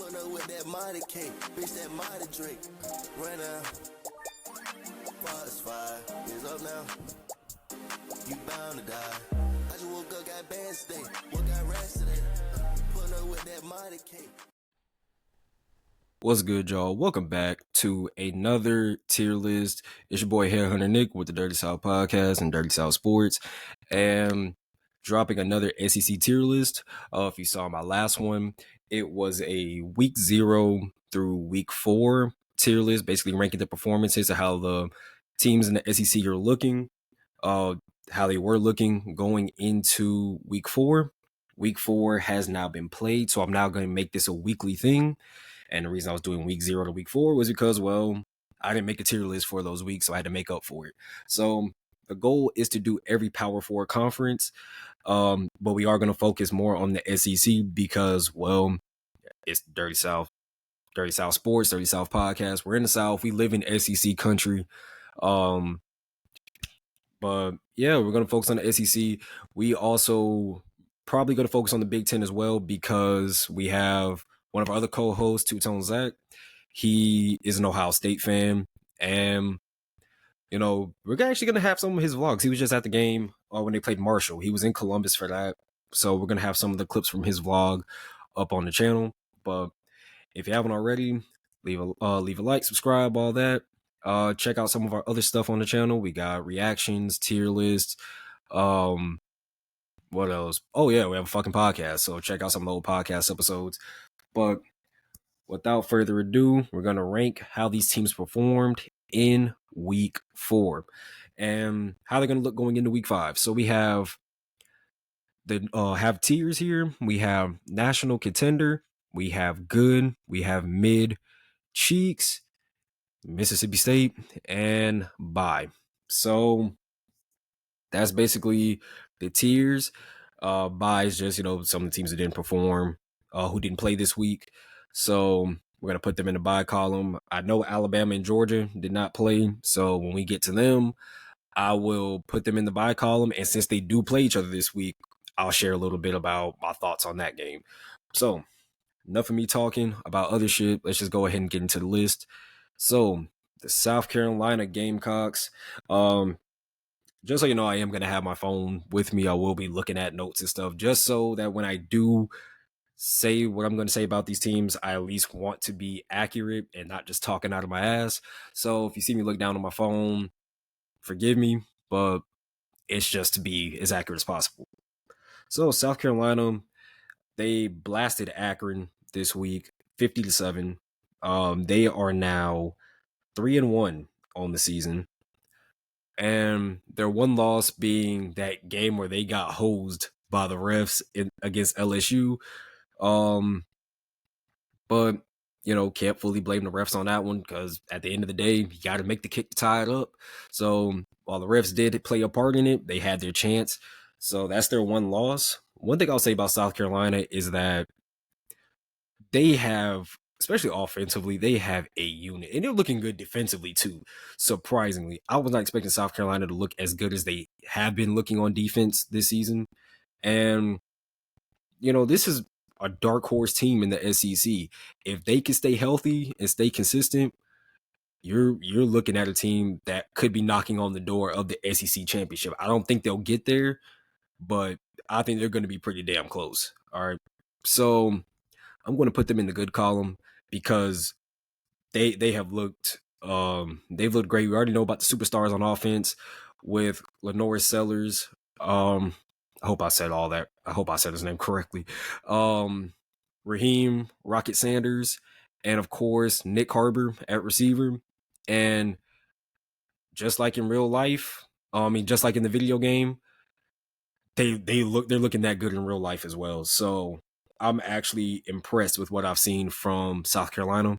Pulling up with that Mighty cake, bitch, that Mighty Drake. Right now, fire, is up now. You bound to die. I just woke up, got bands today. What got rest today? Pulling up with that Mighty cake. What's good, y'all? Welcome back to another tier list. It's your boy HeadHunterNick with the Dirty South Podcast and Dirty South Sports, and dropping another SEC tier list. If you saw my last one, it was a week 0 through week 4 tier list, basically ranking the performances of how the teams in the SEC are looking, how they were looking going into week 4. Week 4 has now been played, so I'm now going to make this a weekly thing. And the reason I was doing week 0 to week 4 was because, well, I didn't make a tier list for those weeks, so I had to make up for it. So the goal is to do every Power 4 conference, but we are going to focus more on the SEC because, well, it's Dirty South Sports, Dirty South Podcast. We're in the South. We live in SEC country. But yeah, we're going to focus on the SEC. We also probably going to focus on the Big Ten as well because we have one of our other co-hosts, Two Tone Zach. He is an Ohio State fan, and we're actually going to have some of his vlogs. He was just at the game when they played Marshall. He was in Columbus for that, so we're going to have some of the clips from his vlog up on the channel. But if you haven't already, leave a like, subscribe, all that. Check out some of our other stuff on the channel. We got reactions, tier lists. What else? Oh yeah, we have a fucking podcast. So check out some of the old podcast episodes. But without further ado, we're gonna rank how these teams performed in week 4 and how they're gonna look going into week 5. So we have have tiers here. We have national contender, we have good, we have mid, cheeks, Mississippi State, and bye. So that's basically the tiers. Bye is just, some of the teams that didn't perform, who didn't play this week. So we're going to put them in the bye column. I know Alabama and Georgia did not play. So when we get to them, I will put them in the bye column. And since they do play each other this week, I'll share a little bit about my thoughts on that game. So enough of me talking about other shit. Let's just go ahead and get into the list. So the South Carolina Gamecocks, just so you know, I am going to have my phone with me. I will be looking at notes and stuff just so that when I do say what I'm going to say about these teams, I at least want to be accurate and not just talking out of my ass. So if you see me look down on my phone, forgive me, but it's just to be as accurate as possible. So South Carolina, they blasted Akron this week, 50-7. They are now 3-1 on the season. And their one loss being that game where they got hosed by the refs against LSU. But, can't fully blame the refs on that one because at the end of the day, you got to make the kick to tie it up. So while the refs did play a part in it, they had their chance. So that's their one loss. One thing I'll say about South Carolina is that they have, especially offensively, they have a unit. And they're looking good defensively, too, surprisingly. I was not expecting South Carolina to look as good as they have been looking on defense this season. And, this is a dark horse team in the SEC. If they can stay healthy and stay consistent, you're looking at a team that could be knocking on the door of the SEC championship. I don't think they'll get there, but I think they're going to be pretty damn close. All right. So I'm going to put them in the good column because they have looked they've looked great. We already know about the superstars on offense with Lenore Sellers. I hope I said all that. I hope I said his name correctly. Raheem Rocket Sanders, and of course Nick Harbor at receiver. And just like in real life, just like in the video game, they're looking that good in real life as well. So I'm actually impressed with what I've seen from South Carolina.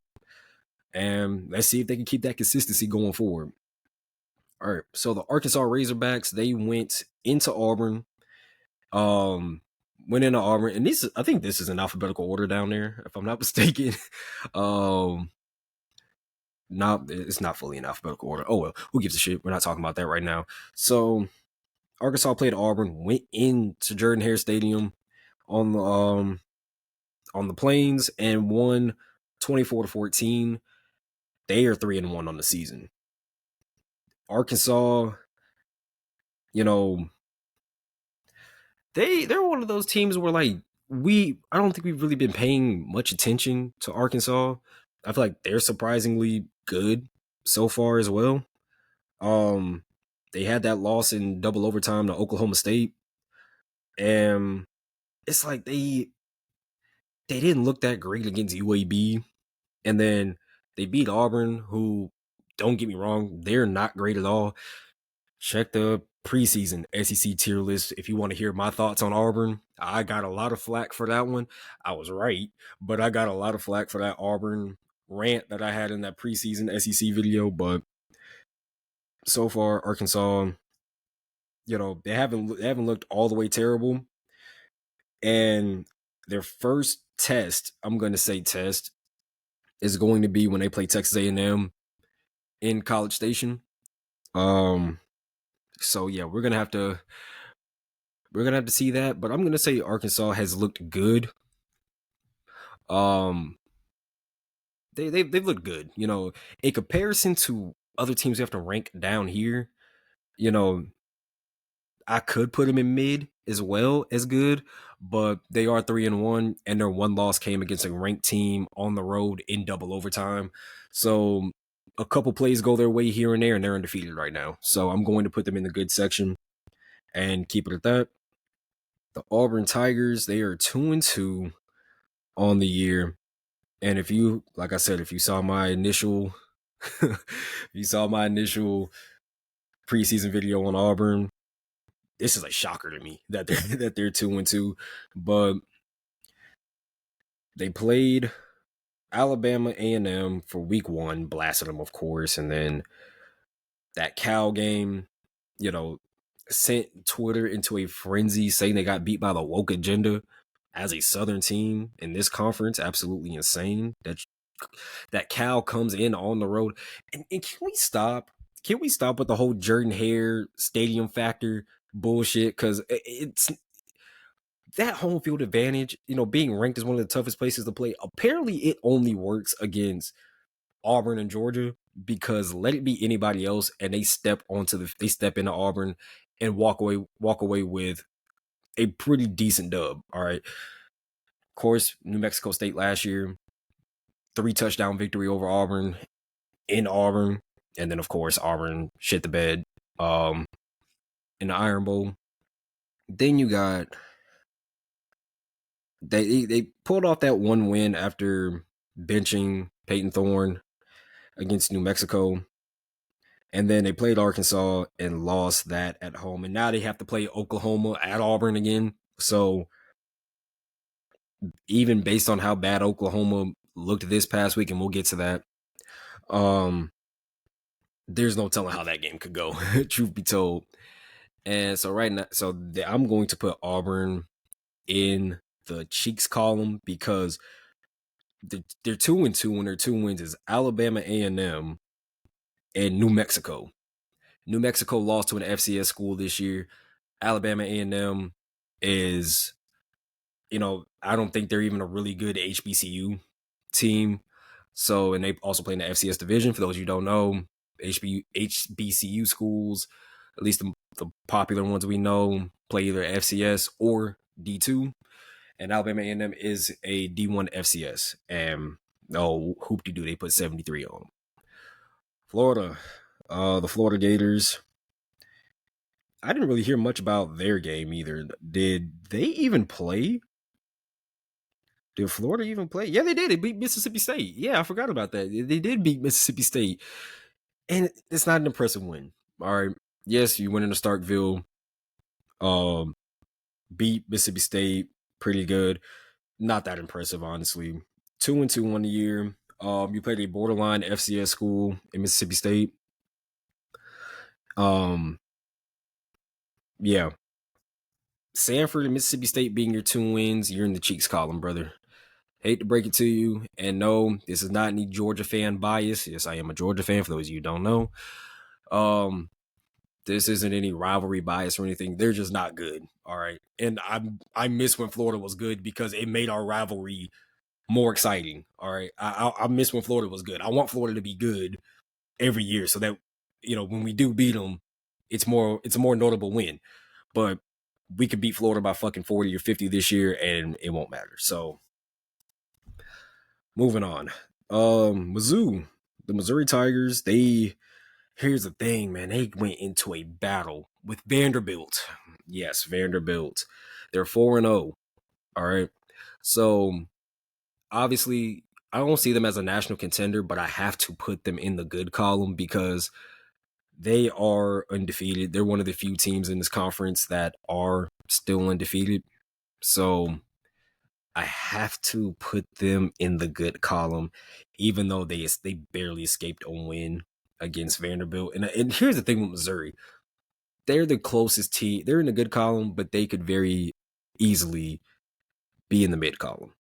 And let's see if they can keep that consistency going forward. All right. So the Arkansas Razorbacks, they went into Auburn. Went into Auburn. And I think this is in alphabetical order down there, if I'm not mistaken. It's not fully in alphabetical order. Oh, well, who gives a shit? We're not talking about that right now. So Arkansas played Auburn, went into Jordan-Hare Stadium on on the Plains and won 24-14. They are 3-1 on the season. Arkansas, you know, they're one of those teams where like I don't think we've really been paying much attention to Arkansas. I feel like they're surprisingly good so far as well. They had that loss in double overtime to Oklahoma State, and it's like they didn't look that great against UAB, and then they beat Auburn, who, don't get me wrong, they're not great at all. Check the preseason SEC tier list if you want to hear my thoughts on Auburn. I got a lot of flack for that one. I was right, but I got a lot of flack for that Auburn rant that I had in that preseason SEC video. But so far, Arkansas, they haven't looked all the way terrible. And their first test, I'm going to say test, is going to be when they play Texas A&M in College Station. So yeah, we're gonna have to see that, but I'm gonna say Arkansas has looked good. They've looked good. In comparison to other teams we have to rank down here, I could put them in mid as well as good, but they are 3-1, and their one loss came against a ranked team on the road in double overtime. So a couple plays go their way here and there, and they're undefeated right now. So I'm going to put them in the good section and keep it at that. The Auburn Tigers, they are 2-2 on the year. And if you saw my initial preseason video on Auburn, this is a shocker to me that they're 2-2. But they played Alabama A&M for week 1, blasted them, of course, and then that Cal game, sent Twitter into a frenzy, saying they got beat by the woke agenda as a Southern team in this conference. Absolutely insane that Cal comes in on the road. And can we stop? Can we stop with the whole Jordan Hare stadium factor bullshit? Because it's that home field advantage, being ranked as one of the toughest places to play. Apparently, it only works against Auburn and Georgia, because let it be anybody else and they step into Auburn and walk away with a pretty decent dub. All right. Of course, New Mexico State last year, 3-touchdown victory over Auburn in Auburn. And then, of course, Auburn shit the bed in the Iron Bowl. Then you got they pulled off that one win after benching Peyton Thorne against New Mexico. And then they played Arkansas and lost that at home. And now they have to play Oklahoma at Auburn again. So even based on how bad Oklahoma looked this past week, and we'll get to that, there's no telling how that game could go, truth be told. And so right now, I'm going to put Auburn in the cheeks column, because they're 2-2, and their 2 wins is Alabama A&M and New Mexico. New Mexico lost to an FCS school this year. Alabama A&M is, I don't think they're even a really good HBCU team. So, and they also play in the FCS division. For those you don't know, HBCU schools, at least the popular ones we know, play either FCS or D2. And Alabama A&M is a D1 FCS. And hoop-de-doo, they put 73 on them. Florida, the Florida Gators, I didn't really hear much about their game either. Did they even play? Did Florida even play? Yeah, they did. They beat Mississippi State. Yeah, I forgot about that. They did beat Mississippi State. And it's not an impressive win. All right. Yes, you went into Starkville. Beat Mississippi State. Pretty good. Not that impressive, honestly. 2-2 on the year. You played a borderline FCS school in Mississippi State. Yeah. Sanford and Mississippi State being your 2 wins, you're in the cheeks column, brother. Hate to break it to you. And no, this is not any Georgia fan bias. Yes, I am a Georgia fan, for those of you who don't know. This isn't any rivalry bias or anything. They're just not good. All right. And I miss when Florida was good, because it made our rivalry more exciting. All right, I miss when Florida was good. I want Florida to be good every year, so that when we do beat them, it's a more notable win. But we could beat Florida by fucking 40 or 50 this year, and it won't matter. So moving on, Mizzou, the Missouri Tigers. Here's the thing, man. They went into a battle with Vanderbilt. Yes, Vanderbilt. They're 4-0. All right. So obviously, I don't see them as a national contender, but I have to put them in the good column because they are undefeated. They're one of the few teams in this conference that are still undefeated. So I have to put them in the good column, even though they barely escaped a win against Vanderbilt. And here's the thing with Missouri. They're the closest team. They're in the good column, but they could very easily be in the mid column.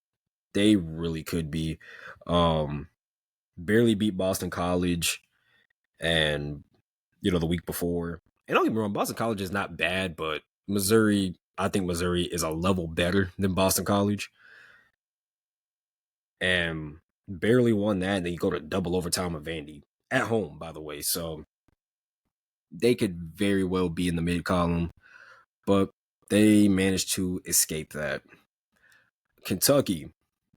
They really could be. Barely beat Boston College and the week before. And don't get me wrong, Boston College is not bad, but I think Missouri is a level better than Boston College. And barely won that. And then you go to double overtime of Vandy at home, by the way. So they could very well be in the mid column, but they managed to escape that. Kentucky.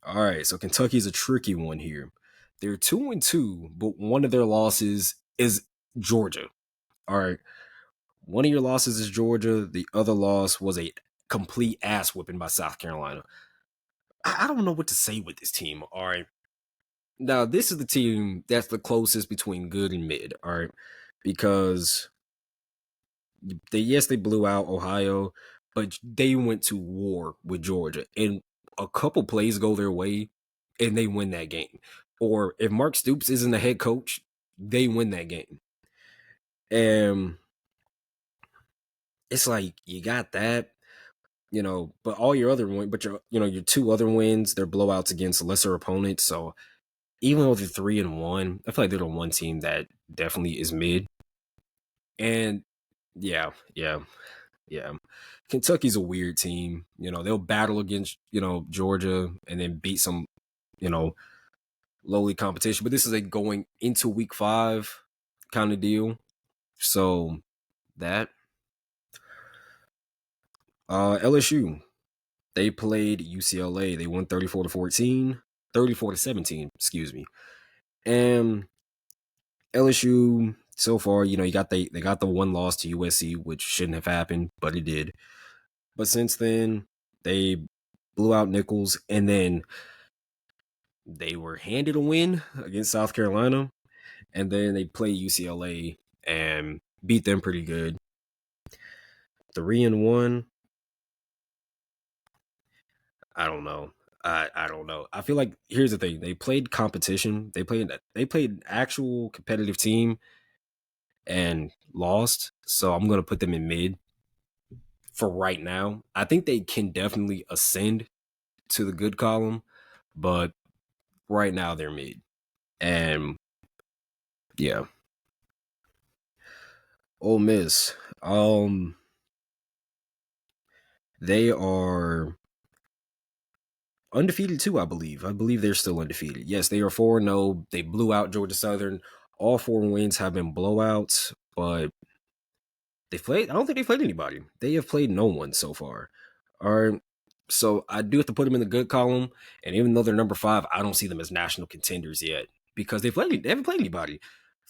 All right. So Kentucky's a tricky one here. They're 2-2, but one of their losses is Georgia. All right. One of your losses is Georgia. The other loss was a complete ass whipping by South Carolina. I don't know what to say with this team. All right. Now, this is the team that's the closest between good and mid. All right. Because they blew out Ohio, but they went to war with Georgia. And a couple plays go their way and they win that game. Or if Mark Stoops isn't the head coach, they win that game. And it's like you got that, but all your other wins, but your two other wins, they're blowouts against lesser opponents. So even though they're 3-1, I feel like they're the one team that definitely is mid. And yeah. Kentucky's a weird team. They'll battle against, Georgia and then beat some, lowly competition. But this is a going into week 5 kind of deal. So that LSU, they played UCLA. They won 34-14, 34-17, excuse me. And LSU so far, they got the one loss to USC, which shouldn't have happened, but it did. But since then, they blew out Nichols, and then they were handed a win against South Carolina, and then they played UCLA and beat them pretty good. 3-1. I don't know. I don't know. I feel like here's the thing. They played competition. They played actual competitive team and lost. So I'm gonna put them in mid for right now. I think they can definitely ascend to the good column, but right now they're mid. And yeah. Ole Miss. They are undefeated too, I believe. I believe they're still undefeated. Yes, they are 4-0. They blew out Georgia Southern. All 4 wins have been blowouts, but I don't think they played anybody. They have played no one so far. All right. So I do have to put them in the good column. And even though they're number 5, I don't see them as national contenders yet because they haven't played anybody.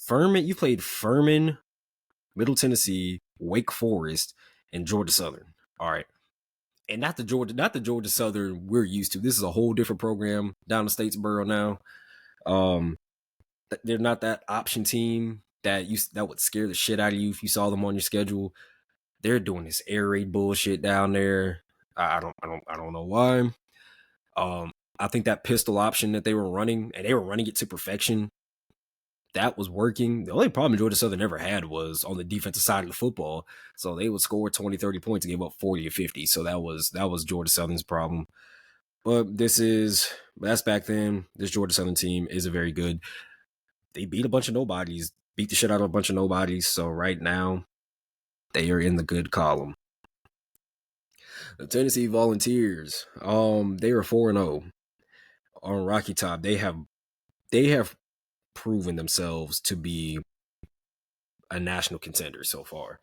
You played Furman, Middle Tennessee, Wake Forest, and Georgia Southern. All right. And not the Georgia Southern we're used to. This is a whole different program down in Statesboro now. They're not that option team that would scare the shit out of you if you saw them on your schedule. They're doing this air raid bullshit down there. I don't know why. I think that pistol option that they were running, and they were running it to perfection, that was working. The only problem Georgia Southern ever had was on the defensive side of the football. So they would score 20, 30 points and give up 40 or 50. So that was Georgia Southern's problem. But that's back then. This Georgia Southern team is a very good. They beat a bunch of nobodies, beat the shit out of a bunch of nobodies. So right now, they are in the good column. The Tennessee Volunteers, they were 4-0. on Rocky Top, they have proven themselves to be a national contender so far.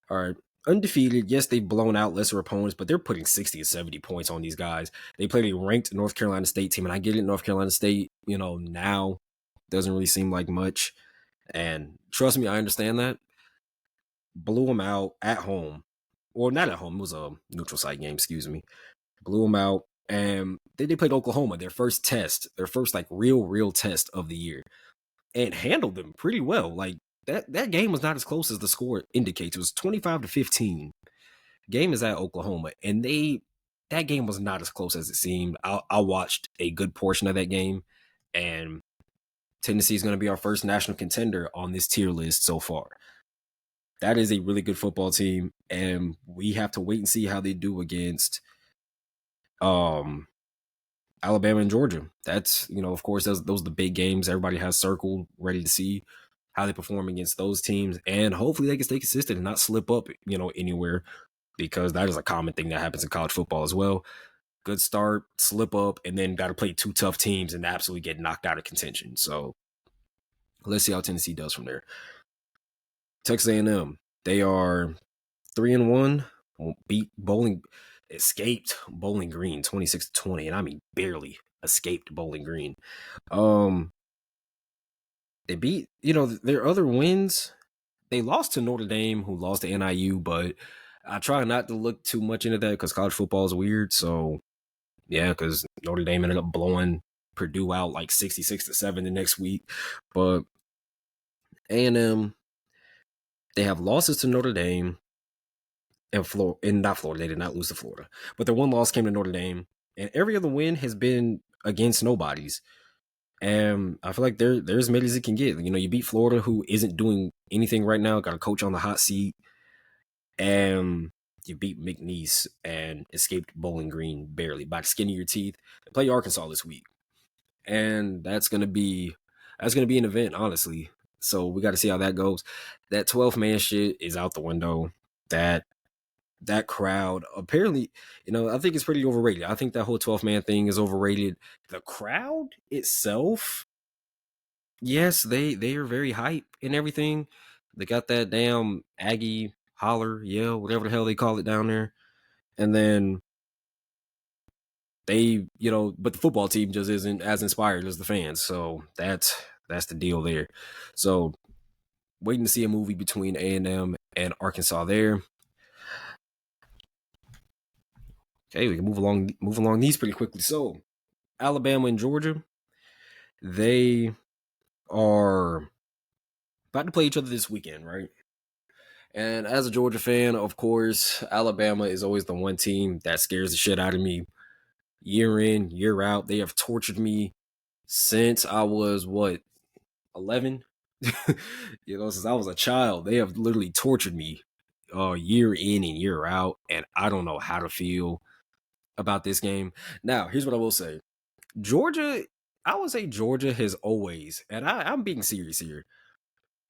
All right. Undefeated. Yes, they've blown out lesser opponents, but they're putting 60 and 70 points on these guys. They played a ranked North Carolina State team, and I get it, North Carolina State, now doesn't really seem like much. And trust me, I understand that. Blew them out at home. Well, not at home. It was a neutral site game, excuse me. Blew them out. And then they played Oklahoma, their first test, their first like real test of the year, and handled them pretty well. Like that game was not as close as the score indicates. It was 25-15. Game is at Oklahoma, and that game was not as close as it seemed. I watched a good portion of that game, and Tennessee is going to be our first national contender on this tier list so far. That is a really good football team, and we have to wait and see how they do against Alabama and Georgia. That's, of course, those are the big games everybody has circled, ready to see how they perform against those teams, and hopefully they can stay consistent and not slip up, anywhere, because that is a common thing that happens in college football as well. Good start, slip up, and then got to play two tough teams and absolutely get knocked out of contention. So let's see how Tennessee does from there. Texas A&M, they are 3-1, escaped Bowling Green 26-20, and I mean barely escaped Bowling Green. They beat, their other wins. They lost to Notre Dame, who lost to NIU, but I try not to look too much into that because college football is weird. So yeah, because Notre Dame ended up blowing Purdue out like 66-7 the next week. But A&M, they have losses to Notre Dame and not Florida. They did not lose to Florida, but their one loss came to Notre Dame, and every other win has been against nobodies. And I feel like they're as many as it can get. You beat Florida, who isn't doing anything right now, got a coach on the hot seat, and you beat McNeese and escaped Bowling Green barely by the skin of your teeth. They play Arkansas this week, and that's gonna be an event, honestly. So we got to see how that goes. That 12-man shit is out the window. That crowd, apparently, I think it's pretty overrated. I think that whole 12-man thing is overrated. The crowd itself, yes, they are very hype and everything. They got that damn Aggie holler, yeah, whatever the hell they call it down there. And then they, but the football team just isn't as inspired as the fans. So that's the deal there. So waiting to see a movie between A&M and Arkansas there. Okay, we can move along these pretty quickly. So Alabama and Georgia, they are about to play each other this weekend, right? And as a Georgia fan, of course, Alabama is always the one team that scares the shit out of me. Year in, year out, they have tortured me since I was 11? Since I was a child, they have literally tortured me year in and year out, and I don't know how to feel about this game. Now, here's what I will say. I would say Georgia has always, and I'm being serious here.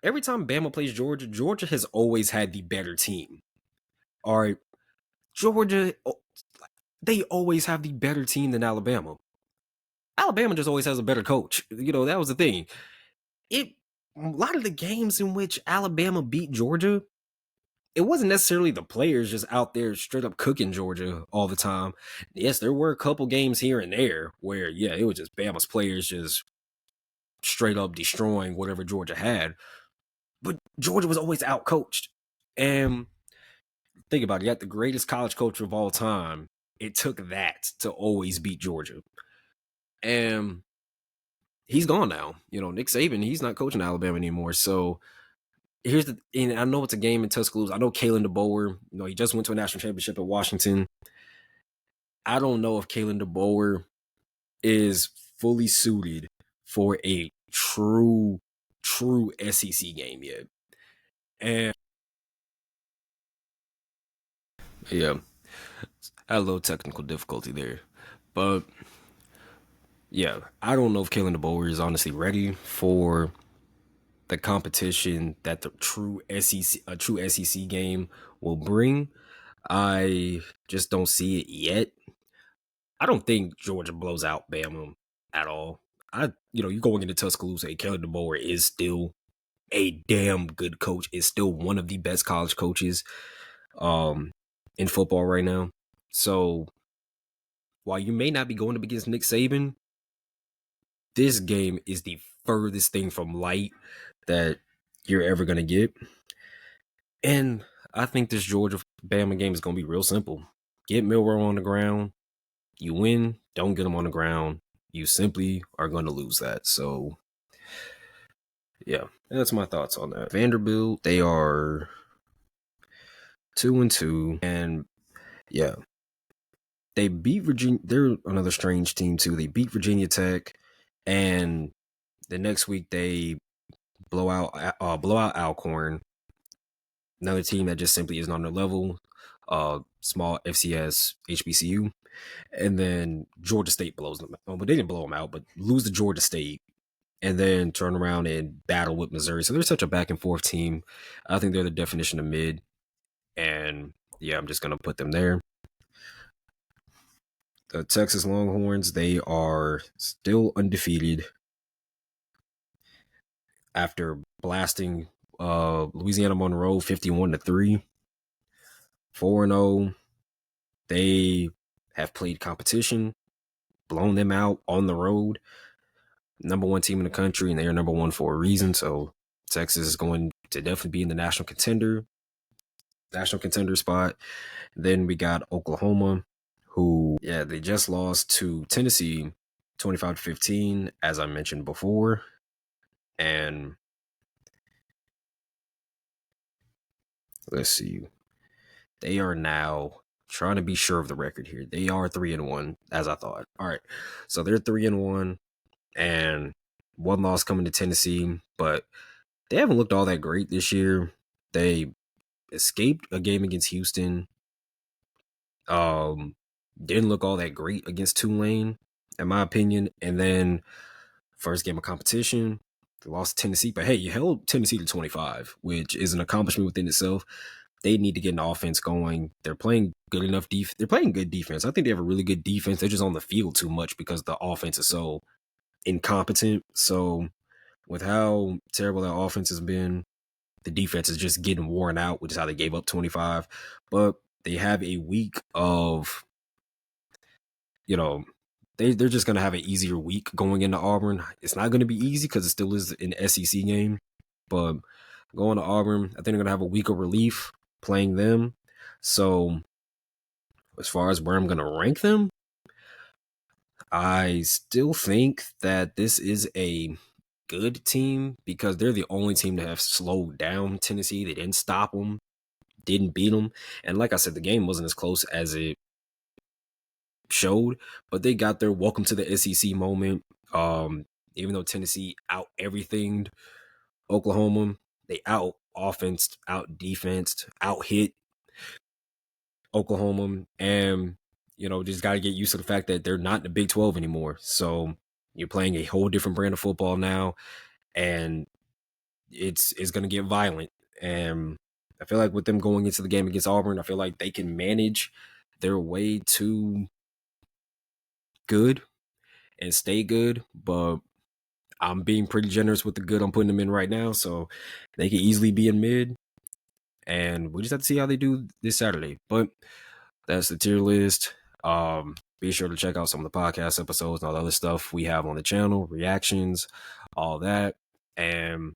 Every time Bama plays Georgia, Georgia has always had the better team. All right. Georgia, they always have the better team than Alabama. Alabama just always has a better coach. That was the thing. A lot of the games in which Alabama beat Georgia, it wasn't necessarily the players just out there straight up cooking Georgia all the time. Yes, there were a couple games here and there where, yeah, it was just Bama's players just straight up destroying whatever Georgia had. But Georgia was always out-coached. And think about it, you got the greatest college coach of all time. It took that to always beat Georgia. And he's gone now. Nick Saban, he's not coaching Alabama anymore. So and I know it's a game in Tuscaloosa. I know Kalen DeBoer, he just went to a national championship at Washington. I don't know if Kalen DeBoer is fully suited for a true SEC game yet. And yeah, had a little technical difficulty there. But yeah, I don't know if Kalen DeBoer is honestly ready for the competition that the true SEC game will bring. I just don't see it yet. I don't think Georgia blows out Bama. at all. You're going into Tuscaloosa. Kelly DeBoer is still a damn good coach. Is still one of the best college coaches in football right now. So while you may not be going up against Nick Saban, this game is the furthest thing from light that you're ever going to get. And I think this Georgia Bama game is going to be real simple. Get Milroe on the ground. You win. Don't get him on the ground. You simply are going to lose that. So, yeah, that's my thoughts on that. Vanderbilt, they are 2-2. And, yeah, they beat Virginia. They're another strange team, too. They beat Virginia Tech. And the next week, they blow out Alcorn. Another team that just simply isn't on their level. Small FCS HBCU. And then Georgia State blows them out. But they didn't blow them out, but lose to Georgia State. And then turn around and battle with Missouri. So they're such a back and forth team. I think they're the definition of mid. And yeah, I'm just going to put them there. The Texas Longhorns, they are still undefeated after blasting Louisiana Monroe 51-3. 4-0. They have played competition, blown them out on the road. Number one team in the country, and they are number one for a reason. So Texas is going to definitely be in the national contender spot. Then we got Oklahoma, who, they just lost to Tennessee 25-15, as I mentioned before. And let's see. They are now trying to be sure of the record here. They are 3-1, as I thought. All right. So they're 3-1 and one loss coming to Tennessee, but they haven't looked all that great this year. They escaped a game against Houston. Didn't look all that great against Tulane, in my opinion. And then first game of competition, they lost to Tennessee. But hey, you held Tennessee to 25, which is an accomplishment within itself. They need to get an offense going. They're playing good enough defense. They're playing good defense. I think they have a really good defense. They're just on the field too much because the offense is so incompetent. So with how terrible that offense has been, the defense is just getting worn out, which is how they gave up 25. But they have a week of, they're just going to have an easier week going into Auburn. It's not going to be easy because it still is an SEC game. But going to Auburn, I think they're going to have a week of relief playing them. So as far as where I'm going to rank them, I still think that this is a good team because they're the only team to have slowed down Tennessee. They didn't stop them, didn't beat them. And like I said, the game wasn't as close as it showed, but they got their welcome to the SEC moment. Even though Tennessee out everythinged Oklahoma, they out offense, out defense, out hit Oklahoma, and just got to get used to the fact that they're not in the Big 12 anymore. So you're playing a whole different brand of football now, and it's going to get violent. And I feel like with them going into the game against Auburn, I feel like they can manage their way to good and stay good. But I'm being pretty generous with the good I'm putting them in right now, so they can easily be in mid. And we just have to see how they do this Saturday. But that's the tier list. Be sure to check out some of the podcast episodes and all the other stuff we have on the channel, reactions, all that. And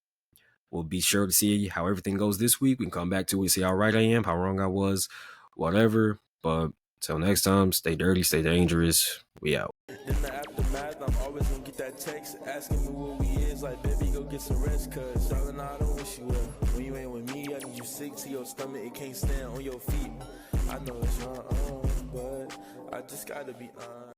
we'll be sure to see how everything goes this week. We can come back to it, see how right I am, how wrong I was, whatever. But till next time, stay dirty, stay dangerous. We out. In the aftermath, I'm always gonna get that text asking me where we is. Like, baby, go get some rest, cause darling, I don't wish you well. When you ain't with me, I need you sick to your stomach, it can't stand on your feet. I know it's your own, but I just gotta be honest.